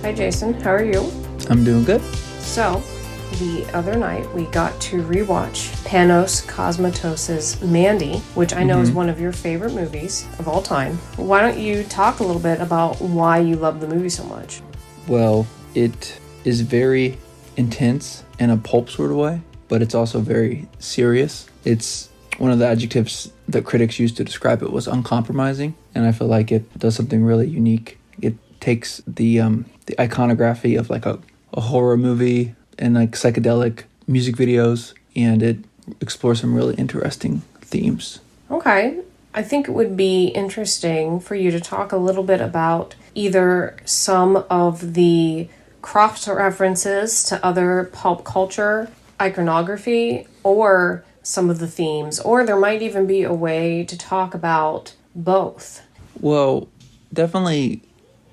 Hi, Jason. How are you? I'm doing good. So, the other night we got to rewatch Panos Cosmatos' Mandy, which I know is one of your favorite movies of all time. Why don't you talk a little bit about why you love the movie so much? Well, it is very intense in a pulp sort of way, but it's also very serious. It's one of the adjectives that critics used to describe it was uncompromising, and I feel like it does something really unique. It takes the iconography of like a horror movie and like psychedelic music videos, and it explores some really interesting themes. Okay. I think it would be interesting for you to talk a little bit about either some of the cross references to other pulp culture iconography or some of the themes, or there might even be a way to talk about both. Well, definitely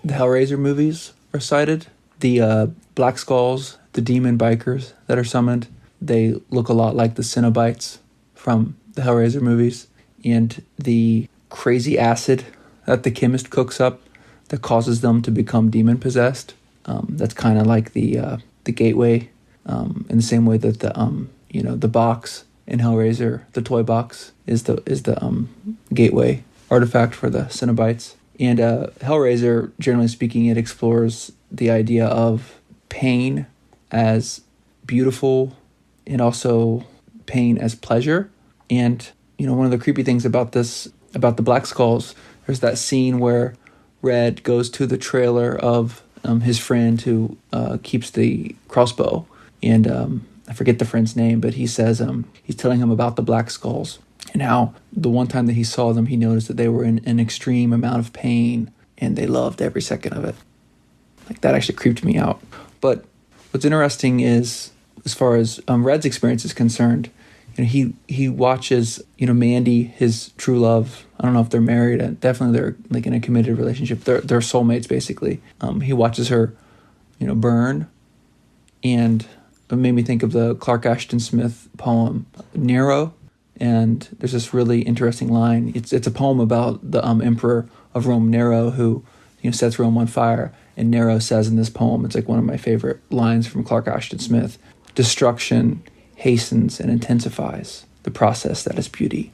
the Hellraiser movies are cited. The Black Skulls, the demon bikers that are summoned, they look a lot like the Cenobites from the Hellraiser movies. And the crazy acid that the chemist cooks up that causes them to become demon-possessed, that's kind of like the gateway, in the same way that the box in Hellraiser, the toy box, is the gateway artifact for the Cenobites. And Hellraiser, generally speaking, it explores the idea of pain as beautiful and also pain as pleasure. And, one of the creepy things about the Black Skulls, there's that scene where Red goes to the trailer of his friend who keeps the crossbow. And I forget the friend's name, but he says he's telling him about the Black Skulls and how the one time that he saw them, he noticed that they were in an extreme amount of pain and they loved every second of it. Like, that actually creeped me out. But what's interesting is, as far as Red's experience is concerned, he watches, Mandy, his true love. I don't know if they're married. Definitely they're like in a committed relationship. They're soulmates, basically. He watches her, burn. And it made me think of the Clark Ashton Smith poem, Nero. And there's this really interesting line. It's a poem about the emperor of Rome, Nero, who sets Rome on fire. And Nero says in this poem, it's like one of my favorite lines from Clark Ashton Smith, "Destruction hastens and intensifies the process that is beauty."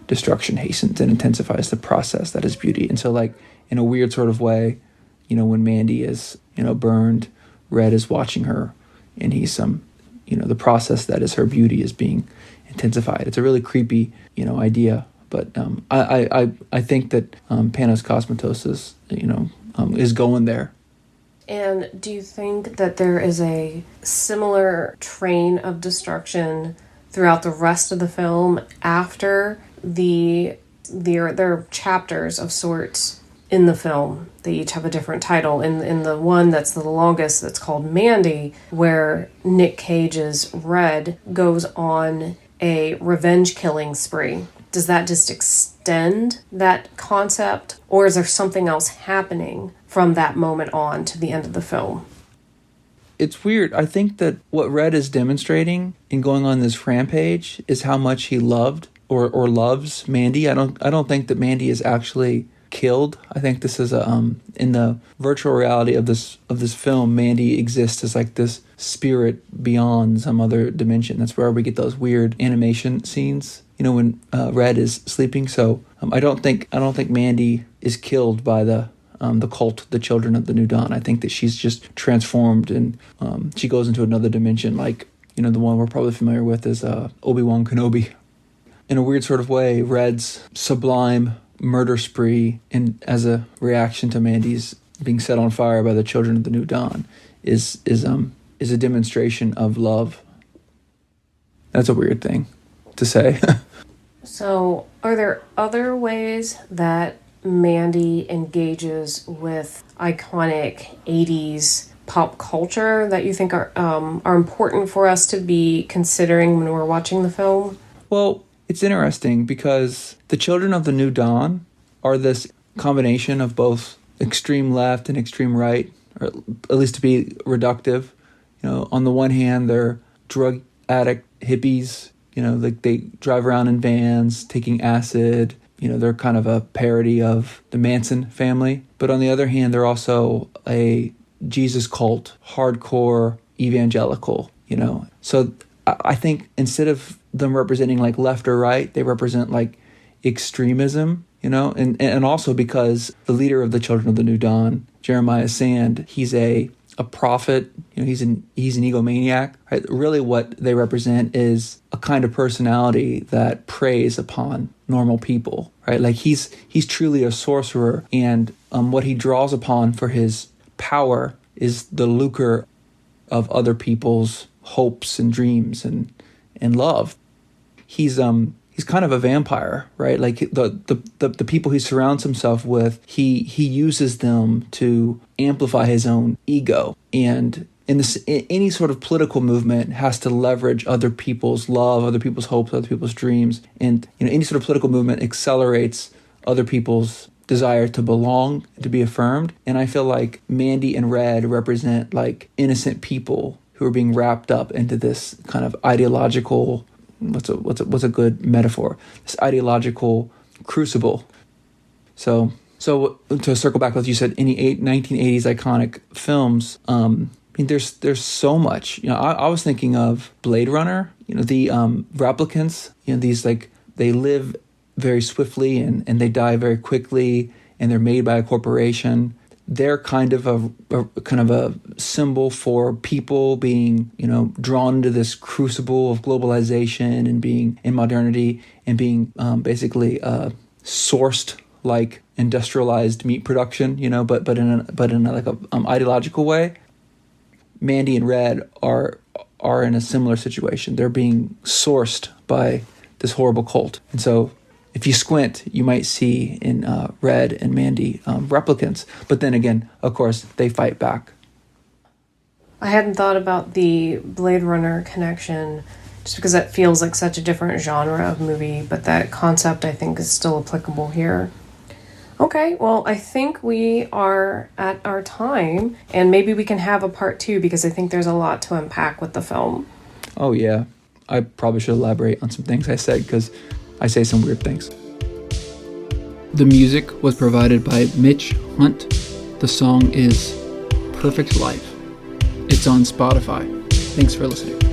Destruction hastens and intensifies the process that is beauty. And so, like, in a weird sort of way, when Mandy is, burned, Red is watching her, and he's the process that is her beauty is being intensified. It's a really creepy, idea. But I think that Panos Cosmatos is going there. And do you think that there is a similar train of destruction throughout the rest of the film after there are chapters of sorts in the film? They each have a different title. In the one that's the longest, that's called Mandy, where Nick Cage's Red goes on a revenge killing spree. Does that just extend that concept, or is there something else happening from that moment on to the end of the film? It's weird. I think that what Red is demonstrating in going on this rampage is how much he loved or loves Mandy. I don't think that Mandy is actually killed. I think this is in the virtual reality of this film, Mandy exists as like this spirit beyond some other dimension. That's where we get those weird animation scenes, when Red is sleeping. So I don't think Mandy is killed by the cult, the Children of the New Dawn. I think that she's just transformed and she goes into another dimension, like the one we're probably familiar with is Obi-Wan Kenobi. In a weird sort of way, Red's sublime murder spree, and as a reaction to Mandy's being set on fire by the Children of the New Dawn, is a demonstration of love. That's a weird thing to say. So, are there other ways that Mandy engages with iconic 80s pop culture that you think are important for us to be considering when we're watching the film? Well, it's interesting because the Children of the New Dawn are this combination of both extreme left and extreme right, or at least to be reductive. On the one hand, they're drug addict hippies, like they drive around in vans, taking acid. They're kind of a parody of the Manson family. But on the other hand, they're also a Jesus cult, hardcore evangelical, So I think instead of them representing like left or right, they represent like extremism, and also because the leader of the Children of the New Dawn, Jeremiah Sand, he's a prophet, he's an egomaniac, right? Really what they represent is a kind of personality that preys upon normal people, right? Like he's truly a sorcerer, and what he draws upon for his power is the lucre of other people's hopes and dreams and love. He's kind of a vampire, right? Like the people he surrounds himself with, he uses them to amplify his own ego. And in any sort of political movement has to leverage other people's love, other people's hopes, other people's dreams. And any sort of political movement accelerates other people's desire to belong, to be affirmed. And I feel like Mandy and Red represent like innocent people who are being wrapped up into this kind of ideological, what's a good metaphor? This ideological crucible. So to circle back, like you said, any 1980s iconic films, there's so much. I was thinking of Blade Runner. The replicants. These like they live very swiftly and they die very quickly, and they're made by a corporation. They're kind of a symbol for people being, drawn into this crucible of globalization and being in modernity and being basically sourced like industrialized meat production, but in a like a ideological way. Mandy and Red are in a similar situation. They're being sourced by this horrible cult, and so if you squint, you might see in Red and Mandy replicants. But then again, of course, they fight back. I hadn't thought about the Blade Runner connection just because it feels like such a different genre of movie, but that concept I think is still applicable here. Okay, well, I think we are at our time, and maybe we can have a part 2 because I think there's a lot to unpack with the film. Oh, yeah. I probably should elaborate on some things I said because I say some weird things. The music was provided by Mitch Hunt. The song is Perfect Life. It's on Spotify. Thanks for listening.